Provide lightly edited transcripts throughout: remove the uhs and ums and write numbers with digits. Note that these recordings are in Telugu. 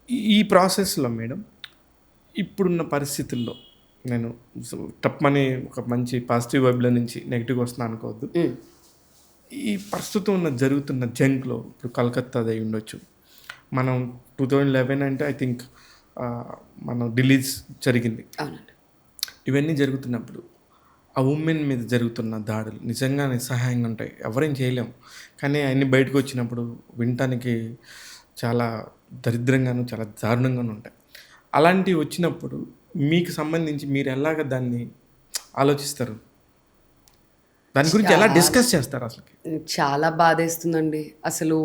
ఈ ప్రాసెస్‌లో మేడం ఇప్పుడున్న పరిస్థితుల్లో నేను టప్‌మని ఒక మంచి పాజిటివ్ వైబ్‌లో నుంచి నెగెటివ్‌గా వస్తున్నా అనుకోవద్దు. ఈ ప్రస్తుతం ఉన్న జరుగుతున్న జంక్‌లో ఇప్పుడు కలకత్తాది అయ్యుండొచ్చు. మనం 2011 అంటే ఐ థింక్ మనం రిలీజ్ జరిగింది. అవునండి. ఇవన్నీ జరుగుతున్నప్పుడు ఆ ఉమెన్ మీద జరుగుతున్న దాడులు నిజంగా నిస్సహాయంగా ఉంటాయి. ఎవరేం చేయలేం. కానీ అయన్నీ బయటకొచ్చినప్పుడు వినటానికి చాలా దరిద్రంగాను, చాలా దారుణంగాను ఉంటాయి. అలాంటివి వచ్చినప్పుడు మీకు సంబంధించి మీరు ఎలాగ దాన్ని ఆలోచిస్తారు? దాని గురించి ఎలా చాలా డిస్కస్ చేస్తారు అసలకి? చాలా బాధేస్తుందండి. అసలు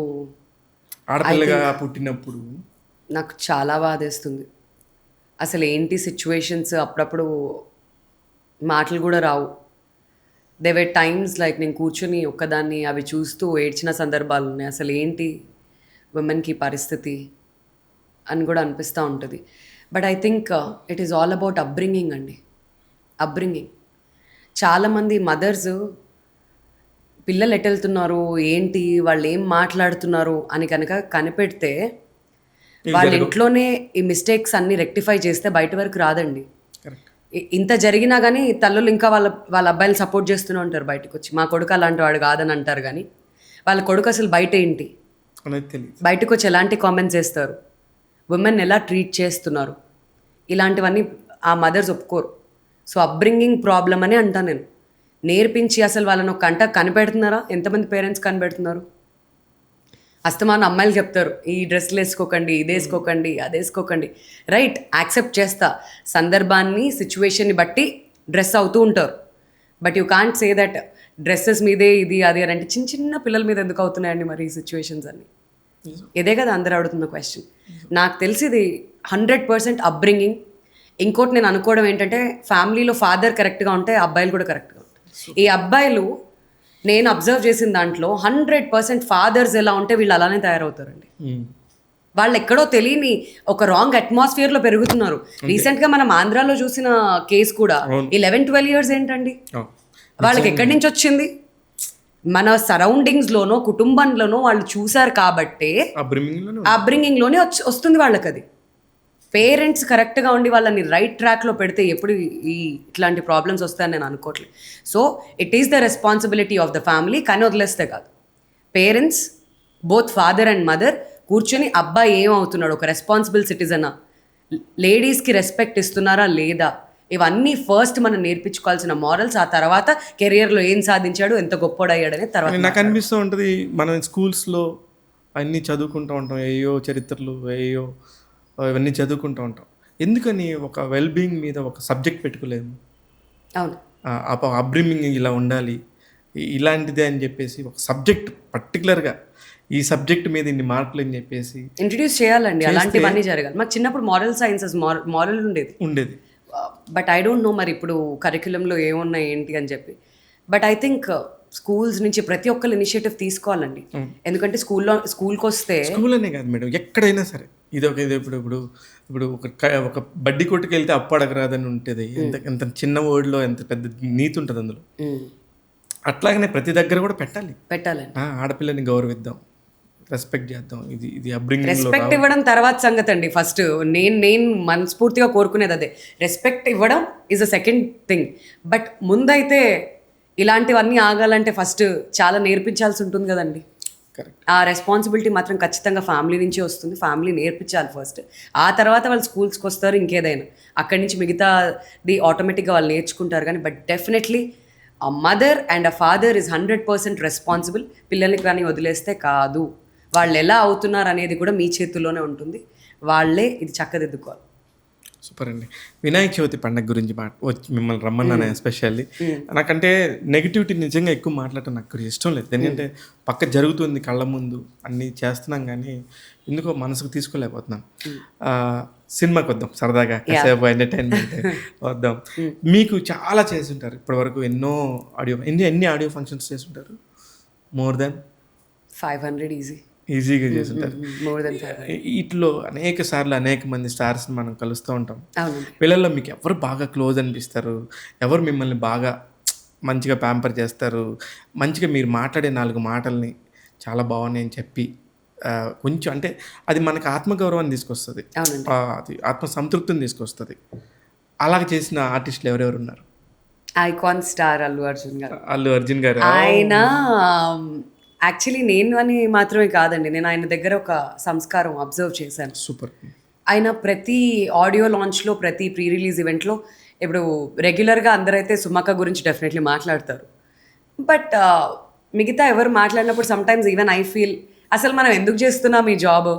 ఐ ఆడపిల్లగా థింక్ పుట్టినప్పుడు నాకు చాలా బాధేస్తుంది. అసలేంటి సిట్యుయేషన్స్ అప్పుడప్పుడు మాటలు గూడా రావు. దే వర్ టైమ్స్ లైక్ నేను కూర్చొని ఒక్కదాన్ని అవి చూస్తూ ఏడ్చిన సందర్భాలున్నాయి. అసలేంటి విమెన్‌కి పరిస్థితి అని గూడా అనిపిస్తా ఉంటది. But I think it is all about upbringing అండి. అప్బ్రింగింగ్. చాలామంది మదర్స్ పిల్లలు ఎటెళ్తున్నారు, ఏంటి, వాళ్ళేం మాట్లాడుతున్నారు అని కనుక కనిపెడితే, ఇవి వాళ్ళ జరగవు. ఇంట్లోనే ఈ మిస్టేక్స్ అన్నీ రెక్టిఫై చేస్తే బయట వరకు రాదండి. కరెక్ట్. ఇంత జరిగినా గానీ తల్లులు ఇంకా వాళ్ళ వాళ్ళ అబ్బాయిలని సపోర్ట్ చేస్తూనే ఉంటారు బయటకొచ్చి. మా కొడుకు అలాంటి వాడు కాదని అంటారు గానీ, వాళ్ళ కొడుకు అసలు బయటేంటి? అనేది తెలీదు. బయటకొచ్చి ఎలాంటి కామెంట్స్ చేస్తారు? విమెన్‌ని ఎలా ట్రీట్ చేస్తున్నారు? ఇలాంటివన్నీ ఆ మదర్స్ ఒప్పుకోరు. సో, అప్బ్రింగింగ్ ప్రాబ్లమ్ అని అంటా నేను. నేర్పించి అసలు వాళ్ళని ఒక కంటకి కనిపెడుతున్నారా? ఎంతమంది పేరెంట్స్ కనిపెడుతున్నారు? అస్తమానం అమ్మాయిలు చెప్తారు. ఈ డ్రెస్‌లేసుకోకండి, ఇదేసుకోకండి, అదేసుకోకండి. రైట్. యాక్సెప్ట్ చేస్తా. సందర్భాన్ని, సిట్యుయేషన్‌ని బట్టి డ్రెస్ అవుతూ ఉంటారు. But you can't say that dresses మీదే ఇది, అది అని అంటే చిన్న చిన్న పిల్లల మీద ఎందుకు అవుతున్నాయండి మరి ఈ సిట్యుయేషన్స్ అన్నీ? ఇదే కదా అందరూ అడుగుతున్న క్వశ్చన్. నాకు తెలిసి ఇది 100% అప్బ్రింగింగ్. ఇంకోటి నేను అనుకోవడం ఏంటంటే, ఫ్యామిలీలో ఫాదర్ కరెక్ట్‌గా ఉంటే అబ్బాయిలు కూడా కరెక్ట్‌గా ఉంటారు. ఈ అబ్బాయిలు నేను అబ్జర్వ్ చేసిన దాంట్లో 100% ఫాదర్స్ ఎలా ఉంటే వీళ్ళు అలానే తయారవుతారండి. హ్మ్. వాళ్ళు ఎక్కడో తెలియని ఒక రాంగ్ అట్మాస్ఫియర్‌లో పెరుగుతున్నారు. రీసెంట్‌గా మనం ఆంధ్రాలో చూసిన కేస్ కూడా అవును. 11, 12 ఇయర్స్ ఏంటండి? అవును. వాళ్ళకి నిజంగా. ఎక్కడి నుంచి వచ్చింది? మన సరౌండింగ్స్‌లోనో, కుటుంబంలోనో వాళ్ళు చూసారు కాబట్టే ఆ బ్రిమింగ్‌లోనే ఆ ఉంది. అప్బ్రింగింగ్‌లోనే వస్తుంది వాళ్ళకది. పేరెంట్స్ కరెక్ట్‌గా ఉండి వాళ్ళని రైట్ ట్రాక్‌లో పెడితే ఎప్పుడు ఈ ఇట్లాంటి ప్రాబ్లమ్స్ వస్తాయని నేను అనుకోవట్లేదు. So, it is the responsibility of the family కానీ వదిలేస్తే కాదు. Parents both father and mother కూర్చొని అబ్బాయి ఏమవుతున్నాడు? ఒక రెస్పాన్సిబుల్ సిటిజనా? లేడీస్‌కి రెస్పెక్ట్ ఇస్తున్నారా? లేదా? ఇవన్నీ ఫస్ట్ మనం నేర్పించుకోవాల్సిన మోరల్స్. ఆ తర్వాత కెరియర్‌లో ఏం సాధించాడు? ఎంత గొప్పోడయ్యాడనేది తర్వాత కానీ నాకు మాట్లాడదాం. అనిపిస్తూ ఉంటది మనం స్కూల్స్‌లో అన్నీ చదువుకుంటూ ఉంటాం. ఏయేయో చరిత్రలు, ఏయేయో ఇవన్నీ చదువుకుంటూ ఉంటాం. ఎందుకని ఒక వెల్ బీయింగ్ మీద ఒక సబ్జెక్ట్ పెట్టుకోలేము? అవును. అప్బ్రింగింగ్ ఇలా ఉండాలి. ఇలాంటిదే అని చెప్పేసి ఒక సబ్జెక్ట్ పర్టిక్యులర్‌గా ఈ సబ్జెక్ట్ మీద ఇన్ని మార్కులు అని చెప్పేసి ఇంట్రడ్యూస్ చేయాలండి. చేస్తే అలాంటివన్నీ జరగాలి. మాకు చిన్నప్పుడు మోరల్ సైన్సెస్ మోరల్ ఉండేది. ఉండేది. బట్ ఐ డోంట్ నో మరి ఇప్పుడు కరిక్యులంలో ఏమున్నాయి ఏంటి అని చెప్పి. బట్ ఐ థింక్ స్కూల్స్ నుంచి ప్రతి ఒక్కళ్ళు ఇనిషియేటివ్ తీసుకోవాలండి. హ్మ్. ఎందుకంటే స్కూల్‌కొస్తే స్కూల్ అనే కాదు మేడం. ఎక్కడైనా సరే. ఇది ఇప్పుడు ఇప్పుడు ఇప్పుడు ఒక బడ్డీ కొట్టుకెళ్తే అప్పు అడగరాదని ఉంటది. ఎంత ఎంత చిన్న వర్డ్‌లో ఎంత పెద్ద నీతి ఉంటది అందులో. హ్మ్. అట్లాగనే ప్రతి దగ్గర కూడా పెట్టాలి. పెట్టాలండి. ఆడపిల్లని గౌరవిద్దాం. రెస్పెక్ట్ చేద్దాం. ఇది ఇది అప్బ్రింగింగ్‌లో రెస్పెక్ట్ ఇవ్వడం తర్వాత సంగతండి. ఫస్ట్ నేను మనస్ఫూర్తిగా కోరుకునేది అదే. రెస్పెక్ట్ ఇవ్వడం is a second thing. But ముందైతే ఇలాంటివన్నీ ఆగాలంటే ఫస్ట్ చాలా నేర్పించాల్సి ఉంటుంది కదండీ! కరెక్ట్. ఆ రెస్పాన్సిబిలిటీ మాత్రం ఖచ్చితంగా ఫ్యామిలీ నుంచే వస్తుంది. ఫ్యామిలీ నేర్పించాలి ఫస్ట్. ఆ తర్వాత వాళ్ళు స్కూల్స్‌కొస్తారు ఇంకేదైనా. అక్కడి నుంచి మిగతాది ఆటోమేటిక్‌గా వాళ్ళు నేర్చుకుంటారు గానీ, but definitely a mother and a father is 100% responsible. పిల్లలకి కానీ వదిలేస్తే కాదు. వాళ్ళెలా అవుతున్నారనేది కూడా మీ చేతుల్లోనే ఉంటుంది. వాళ్ళే ఇది చక్కదిద్దుకోవాలి. సూపర్ అండి. వినాయక చవితి పండగ గురించి వచ్చి మిమ్మల్ని రమ్మన్నాను ఎస్పెషల్లీ. నాకంటే నెగటివిటీ నిజంగా ఎక్కువ మాట్లాడటం నాకు కూడా ఇష్టం లేదు. ఎందుకంటే పక్క జరుగుతుంది కళ్ళ ముందు అన్నీ చేస్తున్నాం కానీ ఎందుకో మనసుకు తీసుకోలేకపోతున్నాను. సినిమాకి వద్దాం సరదాగా కాసేపు ఎంటర్టైన్మెంట్ వద్దాం. మీకు చాలా చేసుంటారు ఇప్పటివరకు ఎన్నో ఎన్ని ఆడియో ఫంక్షన్స్ చేసుంటారు? More than 500 easy. ఈజీగా చేసుంటారు. More than 500. వీటిలో అనేక సార్లు అనేక మంది స్టార్స్ని మనం కలుస్తూ ఉంటాం. అవునండి. వీళ్ళల్లో మీకు ఎవరు బాగా క్లోజ్ అనిపిస్తారు? ఎవరు మిమ్మల్ని బాగా మంచిగా ప్యాంపర్ చేస్తారు? మంచిగా మీరు మాట్లాడే 4 మాటల్ని చాలా బాగున్నాయని చెప్పి కొంచెం అంటే అది మనకి ఆత్మగౌరవాన్ని తీసుకొస్తుంది, అవునండి. అది ఆత్మ సంతృప్తిని తీసుకొస్తుంది. అలాగ చేసిన ఆర్టిస్టులు ఎవరెవరు ఉన్నారు? ఐకాన్ స్టార్ అల్లు అర్జున్ గారు. అల్లు అర్జున్ గారు. ఆయన యాక్చువల్లీ నేను అని మాత్రమే కాదండి, నేను ఆయన దగ్గర ఒక సంస్కారం అబ్జర్వ్ చేశాను. సూపర్. ఆయన ప్రతి ఆడియో లాంచ్లో, ప్రతి ప్రీ రిలీజ్ ఈవెంట్లో, ఇప్పుడు రెగ్యులర్గా అందరైతే సుమక్క గురించి డెఫినెట్లీ మాట్లాడతారు, బట్ మిగతా ఎవరు మాట్లాడినప్పుడు సమ్టైమ్స్ ఈవెన్ ఐ ఫీల్ అసలు మనం ఎందుకు చేస్తున్నాం ఈ జాబ్,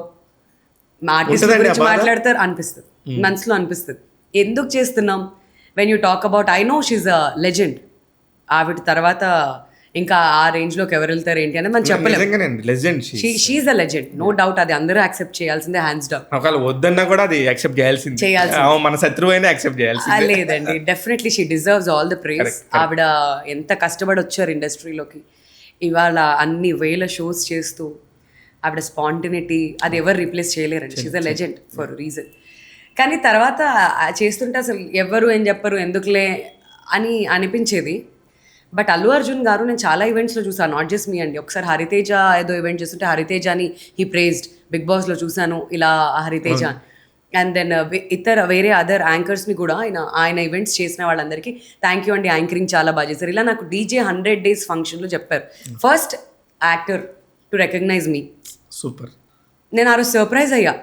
మా ఆర్టిస్ట్ ఉంటుందండి గురించి ఆ బాధ? మాట్లాడతారు అనిపిస్తుంది, మనసులో అనిపిస్తుంది ఎందుకు చేస్తున్నాం. When you talk about, I know she's a legend, ఆవిడ తర్వాత ఇంకా ఆ రేంజ్లోకి ఎవరు వెళ్తారు ఏంటి అనేది మనం చెప్పలేము. నిజంగానండి legend. She's a legend, no doubt, అది అందరూ యాక్సెప్ట్ చేయాల్సిందే, హ్యాండ్స్ డౌన్. ఒకవేళ వద్దన్నా కూడా అది యాక్సెప్ట్ చేయాల్సింది. మన శత్రువు అయినా యాక్సెప్ట్ చేయాల్సింది. లేదండి, definitely she deserves all the praise. ఆవిడ ఎంత కష్టపడి వచ్చారు ఇండస్ట్రీలోకి, ఇవాళ అన్ని వేల షోస్ చేస్తూ ఆవిడ స్పాంటినిటీ అది ఎవరు రీప్లేస్ చేయలేరండి. She's a legend for reason. కానీ తర్వాత చేస్తుంటే అసలు ఎవరు ఏం చెప్పరు ఎందుకులే అని అనిపించేది. బట్ అల్లు అర్జున్ గారు నేను చాలా ఈవెంట్స్లో చూసాను, నాట్ జస్ట్ మీ అండి. ఒకసారి హరితేజ ఏదో ఈవెంట్ చేస్తుంటే హరితేజని హీ ప్రేజ్డ్, బిగ్ బాస్లో చూశాను ఇలా హరితేజ. అండ్ దెన్ వేరే అదర్ యాంకర్స్ని కూడా ఆయన ఈవెంట్స్ చేసిన వాళ్ళందరికీ థ్యాంక్ యూ అండి, యాంకరింగ్ చాలా బాగా చేశారు. ఇలా నాకు DJ 100 Days ఫంక్షన్లో చెప్పారు, first actor to recognise me. Super. నేను ఆ రోజు సర్ప్రైజ్ అయ్యా.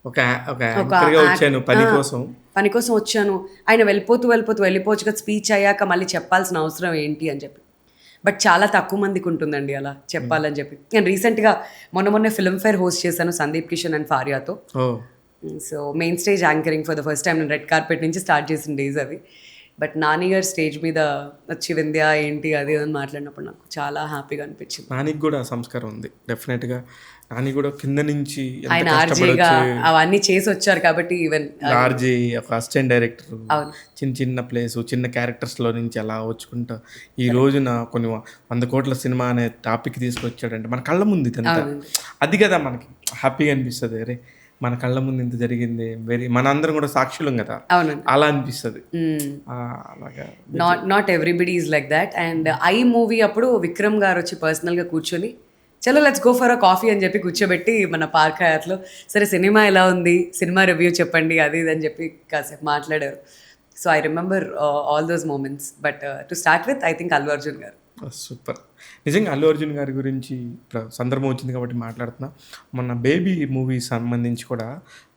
ఒక యాంకర్గా వచ్చాను పని కోసం వచ్చాను, ఆయన వెళ్ళిపోవచ్చు కదా స్పీచ్ అయ్యాక మళ్ళీ చెప్పాల్సిన అవసరం ఏంటి అని చెప్పి. బట్ చాలా తక్కువ మందికి ఉంటుందండి అలా చెప్పాలని చెప్పి. నేను రీసెంట్గా మొన్న ఫిల్మ్ఫేర్ హోస్ట్ చేశాను సందీప్ కిషన్ అండ్ ఫారియాతో. So main stage anchoring for the first time నేను రెడ్ కార్పెట్ నుంచి స్టార్ట్ చేసిన డేస్ అవి. బట్ నాని గారు స్టేజ్ మీద వచ్చి వింధ్య ఏంటి అది అని మాట్లాడినప్పుడు నాకు చాలా హ్యాపీగా అనిపించింది. నానికి కూడా సంస్కారం ఉంది డెఫినెట్గా. నాని కూడా కింద నుంచి ఆయన ఆర్జేగా అవన్నీ చేసి వచ్చారు కాబట్టి ఈవెన్ ఆర్జే ఒక అసిస్టెంట్ డైరెక్టర్, చిన్న ప్లేస్ చిన్న క్యారెక్టర్స్లో నుంచి అలా వచ్చుకుంటా ఈ రోజున కొన్ని 100 కోట్ల సినిమా అనే టాపిక్ తీసుకొచ్చాడంటే మన కళ్ళ ముందు ఇదంతా. అది కదా మనకి హ్యాపీగా అనిపిస్తుంది, అరే మన కళ్ళ ముందు ఇంత జరిగింది, మన అందరం కూడా సాక్షులం కదా, అలా అనిపిస్తుంది. అలాగా not everybody is like that. And I movie అప్పుడు విక్రమ్ గారు వచ్చి పర్సనల్గా కూర్చొని చలో let's go for a coffee అని చెప్పి కూర్చోబెట్టి మన పార్క్ హయాత్లో సరే సినిమా ఎలా ఉంది, సినిమా రివ్యూ చెప్పండి అది ఇది అని చెప్పి కాసేపు మాట్లాడారు. So I remember all those moments. But to start with I think Allu Arjun గారు. సూపర్. నిజంగా అల్లు అర్జున్ గారి గురించి సందర్భం వచ్చింది కాబట్టి మాట్లాడుతున్నా. మొన్న బేబీ మూవీ సంబంధించి కూడా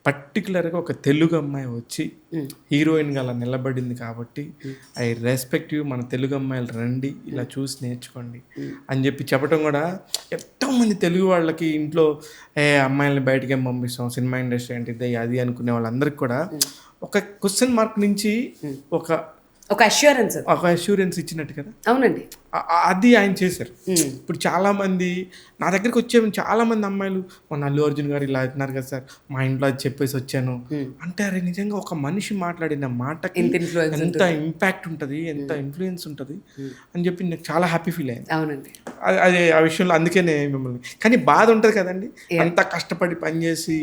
పర్టికులర్గా ఒక తెలుగు అమ్మాయి వచ్చి హీరోయిన్గా అలా నిలబడింది కాబట్టి ఐ రెస్పెక్ట్ యూ, మన తెలుగు అమ్మాయిలు రండి ఇలా చూసి నేర్చుకోండి అని చెప్పి చెప్పడం కూడా ఎంతోమంది తెలుగు వాళ్ళకి ఇంట్లో అమ్మాయిలని బయటకి ఏం పంపిస్తాం, సినిమా ఇండస్ట్రీ అంటే ఇది అది అనుకునే వాళ్ళందరికీ కూడా ఒక క్వశ్చన్ మార్క్ నుంచి ఒక అష్యూరెన్స్ ఇచ్చినట్టు కదా. అవునండి, అది ఆయన చేశారు. ఇప్పుడు చాలామంది నా దగ్గరికి వచ్చే చాలామంది అమ్మాయిలు మన అల్లు అర్జున్ గారు ఇలా అంటున్నారు కదా సార్, మా ఇంట్లో అది చెప్పేసి వచ్చాను అంటే, అరే నిజంగా ఒక మనిషి మాట్లాడిన మాటకి ఎంత ఇంపాక్ట్ ఉంటుంది, ఎంత ఇన్ఫ్లుయెన్స్ ఉంటుంది అని చెప్పి నాకు చాలా హ్యాపీ ఫీల్ అయింది. అవునండి, అది ఆ విషయంలో అందుకనే మిమ్మల్ని. కానీ బాధ ఉంటుంది కదండి, అంత కష్టపడి పనిచేసి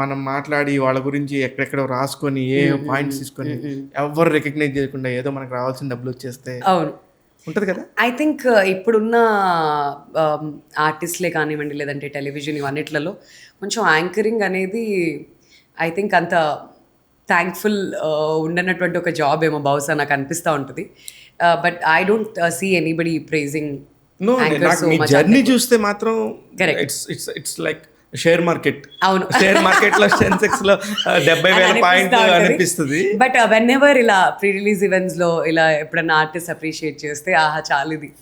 మనం మాట్లాడి వాళ్ళ గురించి ఎక్కడెక్కడో రాసుకొని ఏ పాయింట్స్ తీసుకొని ఎవరు రికగ్నైజ్ చేయకుండా ఏదో మనకు రావాల్సిన డబ్బులు వచ్చేస్తే అవును ఉంటుంది కదా. ఐ థింక్ ఇప్పుడున్న ఆర్టిస్ట్లే కానివ్వండి లేదంటే టెలివిజన్ ఇవన్నిట్లలో కొంచెం యాంకరింగ్ అనేది ఐ థింక్ అంత థ్యాంక్ఫుల్ ఉండనటువంటి ఒక జాబ్ ఏమో బహుశా నాకు అనిపిస్తూ ఉంటుంది. But I don't see anybody praising journey చూస్తే మాత్రం ఇట్స్ లైక్ షేర్ మార్కెట్. అవును, షేర్ మార్కెట్ లో సెన్సెక్స్ లో 70,000 పాయింట్ అనిపిస్తుంది. బట్ వెన్ ఎవర్ ఇలా ప్రీ రిలీజ్ ఈవెంట్స్ లో ఇలా ఎప్పుడైనా ఆర్టిస్ట్ అప్రిషియేట్ చేస్తే ఆహా చాలు ఇది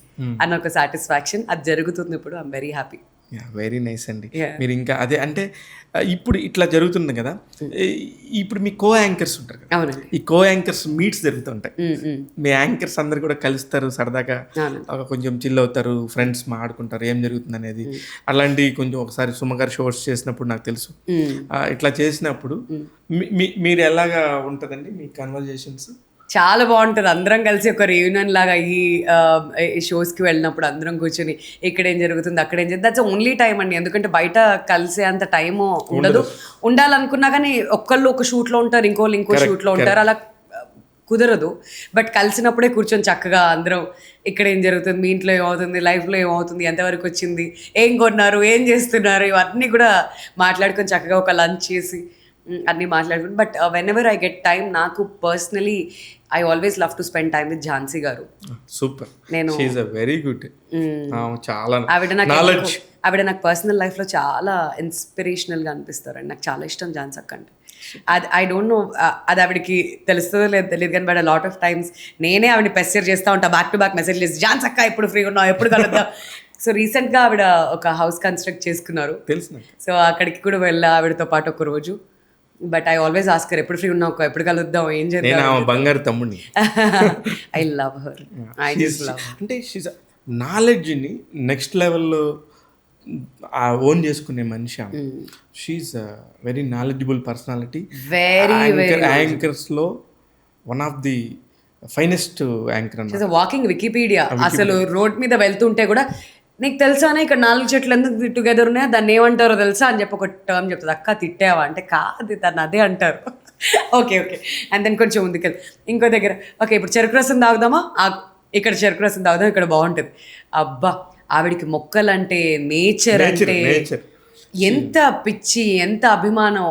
అన్న ఒక సాటిస్ఫాక్షన్ అది జరుగుతుంది. ఇప్పుడు I'm very happy. Very nice అండి. మీరు ఇంకా అదే అంటే ఇప్పుడు ఇట్లా జరుగుతుంది కదా, ఇప్పుడు మీ కో యాంకర్స్ ఉంటారు కదా, ఈ కో యాంకర్స్ మీట్స్ జరుగుతుంటాయి. మీ యాంకర్స్ అందరు కూడా కలుస్తారు, సరదాగా కొంచెం చిల్ అవుతారు, ఫ్రెండ్స్ మాట్లాడుకుంటారు ఏం జరుగుతుంది అనేది. అలాంటి కొంచెం ఒకసారి సుమగారు షోస్ చేసినప్పుడు నాకు తెలుసు, ఇట్లా చేసినప్పుడు మీరు ఎలాగా ఉంటుందండి మీ కన్వర్జేషన్స్? చాలా బాగుంటుంది. అందరం కలిసి ఒక రియూనియన్ లాగా ఈ షోస్కి వెళ్ళినప్పుడు అందరం కూర్చొని ఇక్కడ ఏం జరుగుతుంది అక్కడ ఏం జరుగుతుంది, దట్స్ ఓన్లీ టైం అండి. ఎందుకంటే బయట కలిసే అంత టైము ఉండదు. ఉండాలనుకున్నా కానీ ఒక్కళ్ళు ఒక షూట్లో ఉంటారు, ఇంకోళ్ళు ఇంకో షూట్లో ఉంటారు. అలా కుదరదు. బట్ కలిసినప్పుడే కూర్చొని చక్కగా అందరం ఇక్కడ ఏం జరుగుతుంది, మీ ఇంట్లో ఏమవుతుంది, లైఫ్లో ఏమవుతుంది, ఎంతవరకు వచ్చింది, ఏం కొన్నారు, ఏం చేస్తున్నారు, ఇవన్నీ కూడా మాట్లాడుకొని చక్కగా ఒక లంచ్ చేసి అన్నీ మాట్లాడుకుని. But whenever I get time, నాకు personally I always love to spend time with Jhansi garu. Super, నేను she is a very good, చాలా ఆవిడ నాకు పర్సనల్ లైఫ్లో చాలా ఇన్స్పిరేషనల్గా అనిపిస్తారండి. నాకు చాలా ఇష్టం ఝాన్సీ అక్క అంటే. అది ఐ డోంట్ నో, అది ఆవిడకి తెలుస్తుందో లేదు తెలియదు కానీ, బట్ లాట్ ఆఫ్ టైమ్స్ నేనే ఆవిడని పెస్చర్ చేస్తూ ఉంటా, బ్యాక్ టు బ్యాక్ మెసేజ్ చేసి, ఝాన్సీ అక్క ఎప్పుడు ఫ్రీ ఉన్నావు, ఎప్పుడు కలుద్దాం. సో రీసెంట్గా ఆవిడ ఒక హౌస్ కన్స్ట్రక్ట్ చేసుకున్నారు. తెలుసు. సో అక్కడికి కూడా వెళ్ళా ఆవిడతో పాటు ఒక రోజు. బట్ ఐ ఆల్వేస్ ఆస్కర్, ఎప్పుడు ఫ్రీ ఉన్నావు, ఎప్పుడు కలుద్దాం, ఏం చేద్దాం. బంగారు తమ్ముడిని. I love her, I just love. అంటే షీజ్ నాలెడ్జ్ని నెక్స్ట్ లెవెల్లో ఓన్ చేసుకునే మనిషి. She's very knowledgeable personality. యాంకర్స్లో one of the finest anchor అన్న. Walking Wikipedia. అసలు రోడ్ మీద వెళ్తుంటే కూడా, నీకు తెలుసానే ఇక్కడ 4 చెట్లు ఎందుకు టుగెదర్ ఉన్నాయో, దాన్ని ఏమంటారో తెలుసా అని చెప్పి ఒక టర్మ్ చెప్తుంది. అక్క తిట్టావా అంటే, కాదు దాన్ని అదే అంటారు. Okay okay. అండ్ దెన్ కొంచెం ముందుకెళ్ళి ఇంకో దగ్గర, ఓకే ఇప్పుడు చెరుకు రసం తాగుదామా, ఇక్కడ చెరుకు రసం తాగుదాం, ఇక్కడ బాగుంటుంది. అబ్బా, ఆవిడికి మొక్కలంటే, నేచర్ అంటే ఎంత పిచ్చి, ఎంత అభిమానం.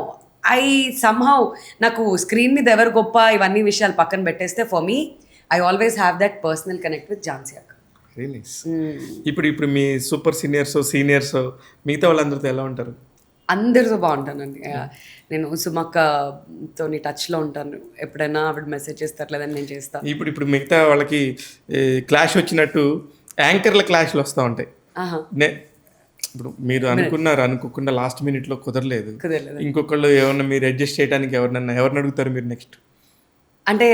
ఐ సమ్హౌ, నాకు స్క్రీన్ మీద ఎవరు గొప్ప ఇవన్నీ విషయాలు పక్కన పెట్టేస్తే, for me I always have that personal connect with Jhansi అక్క. Very nice. ఇప్పుడు మీ సూపర్ సీనియర్స్ మిగతా వాళ్ళందరితో ఎలా ఉంటారు? అందరితో బాగుంటానండి. నేను సుమక్కతో టచ్లో ఉంటాను. ఎప్పుడైనా ఆవిడ మెసేజ్ చేస్తారు, లేదని నేను చేస్తాను. ఇప్పుడు మిగతా వాళ్ళకి క్లాష్ వచ్చినట్టు యాంకర్ల క్లాష్లు వస్తూ ఉంటాయి. ఇప్పుడు మీరు అనుకోకుండా లాస్ట్ మినిట్లో కుదరలేదు, ఇంకొకళ్ళు ఏమన్నా మీరు అడ్జస్ట్ చేయడానికి ఎవరిని అడుగుతారు మీరు నెక్స్ట్? అంటే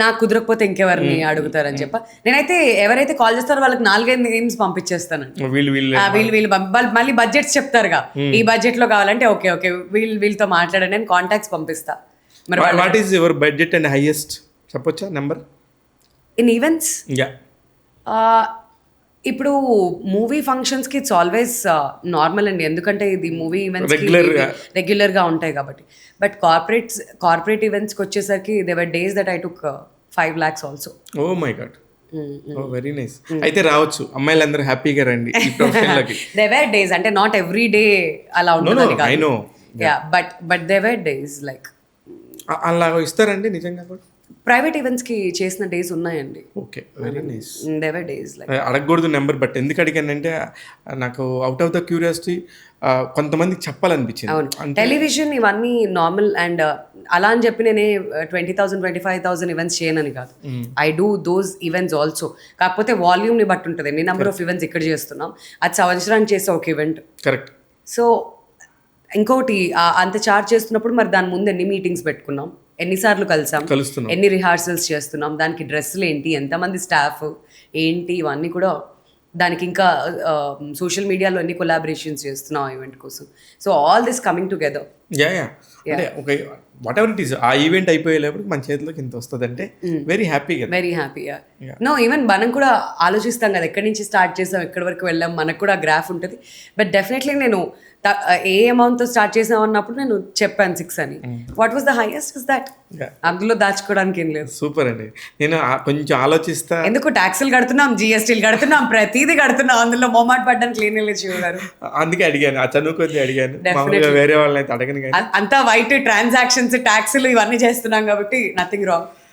నాకు కుదరకపోతే ఇంకెవరిని అడుగుతారని చెప్ప, నేనైతే ఎవరైతే కాల్ చేస్తారో వాళ్ళకి 4-5 నేమ్స్ పంపించేస్తానండి. వీళ్ళు మళ్ళీ బడ్జెట్స్ చెప్తారుగా, ఈ బడ్జెట్ లో కావాలంటే ఓకే ఓకే వీళ్ళతో మాట్లాడండి, నేను కాంటాక్ట్స్ పంపిస్తా. మరి what is your budget and highest చెప్పొచ్చా నెంబర్ ఇన్ ఈవెంట్స్? ఇప్పుడు మూవీ ఫంక్షన్స్కి ఇట్స్ ఆల్వేస్ నార్మల్ అండి, ఎందుకంటే ఇది మూవీ ఈవెంట్స్కి రెగ్యులర్గా ఉంటాయి కాబట్టి. బట్ కార్పొరేట్ ఈవెంట్స్కి వచ్చేసరికి there were days that I took 5 lakhs also. Oh my God, very nice. అయితే రావచ్చు, అమ్మాయిలందరూ హ్యాపీగా రండి ఈ ప్రొఫెషన్లోకి. దే వర్ డేస్, అంటే నాట్ ఎవ్రీ డే అలా ఉంటుంది కాదు. But there were days like అలా ఇస్తారండి నిజంగా కూడా. ప్రైవేట్ ఈవెంట్స్కి చేసిన డేస్ ఉన్నాయండి. Okay, very nice. There were days like, అడగకూడదు నెంబర్, బట్ ఎందుకు అడిగానంటే నాకు అవుట్ ఆఫ్ ద క్యూరియాసిటీ కొంతమందికి చెప్పాలనిపించింది. అవును, టెలివిజన్ ఇవన్నీ నార్మల్. అండ్ అలా అని చెప్పి నేనే 20,000 25,000 ఈవెంట్స్ చేయనని కాదు. I do those events also. కాకపోతే వాల్యూమ్ని బట్టి ఉంటుంది, ఎన్ని నెంబర్ ఆఫ్ ఈవెంట్స్ ఇక్కడ చేస్తున్నాం. అది సంవత్సరానికి చేసే ఒక ఈవెంట్. కరెక్ట్. సో ఇంకొకటి, అంత చార్జ్ చేస్తున్నప్పుడు మరి దాని ముందు ఎన్ని మీటింగ్స్ పెట్టుకున్నాం, ఎన్నిసార్లు కలుస్తున్నాం, ఎన్ని రిహార్సల్స్ చేస్తున్నాం, దానికి డ్రెస్సులు ఏంటి, ఎంతమంది స్టాఫ్ ఏంటి, ఇవన్నీ కూడా. దానికి ఇంకా సోషల్ మీడియాలో ఎన్ని కొలాబరేషన్స్ చేస్తున్నాం ఈవెంట్ కోసం. So all this coming together. అంటే okay, whatever it is, ఆ ఈవెంట్ అయిపోయేటప్పుడు మన చేతిలోకి ఇంత వస్తుంది అంటే వెరీ హ్యాపీ. నో, ఈవెన్ మనం కూడా ఆలోచిస్తాం కదా, ఎక్కడి నుంచి స్టార్ట్ చేసాం, ఎక్కడి వరకు వెళ్ళాం, మనకు కూడా గ్రాఫ్ ఉంటుంది. బట్ డెఫినెట్లీ నేను ఏ అమౌంట్తో స్టార్ట్ చేసాం అన్నప్పుడు నేను చెప్పాను 6 అని. What was the highest is that. అందులో దాచుకోవడానికి ఏం లేదు. సూపర్ అండి. నేను కొంచెం ఆలోచిస్తా, ఎందుకు ట్యాక్సులు కడుతున్నాం, జిఎస్టీలు కడుతున్నాం, ప్రతిదీ కడుతున్నాం, అందులో మొమాట పడ్డానికి లేనే లేదు శివ గారు. అందుకే అడిగాను, ఆ చదువుకొద్ది అడిగాను, వేరే వాళ్ళని అయితే అడగను. అంతా వైట్ ట్రాన్సాక్షన్స్, ట్యాక్సులు ఇవన్నీ చేస్తున్నాం కాబట్టి నథింగ్ రాంగ్.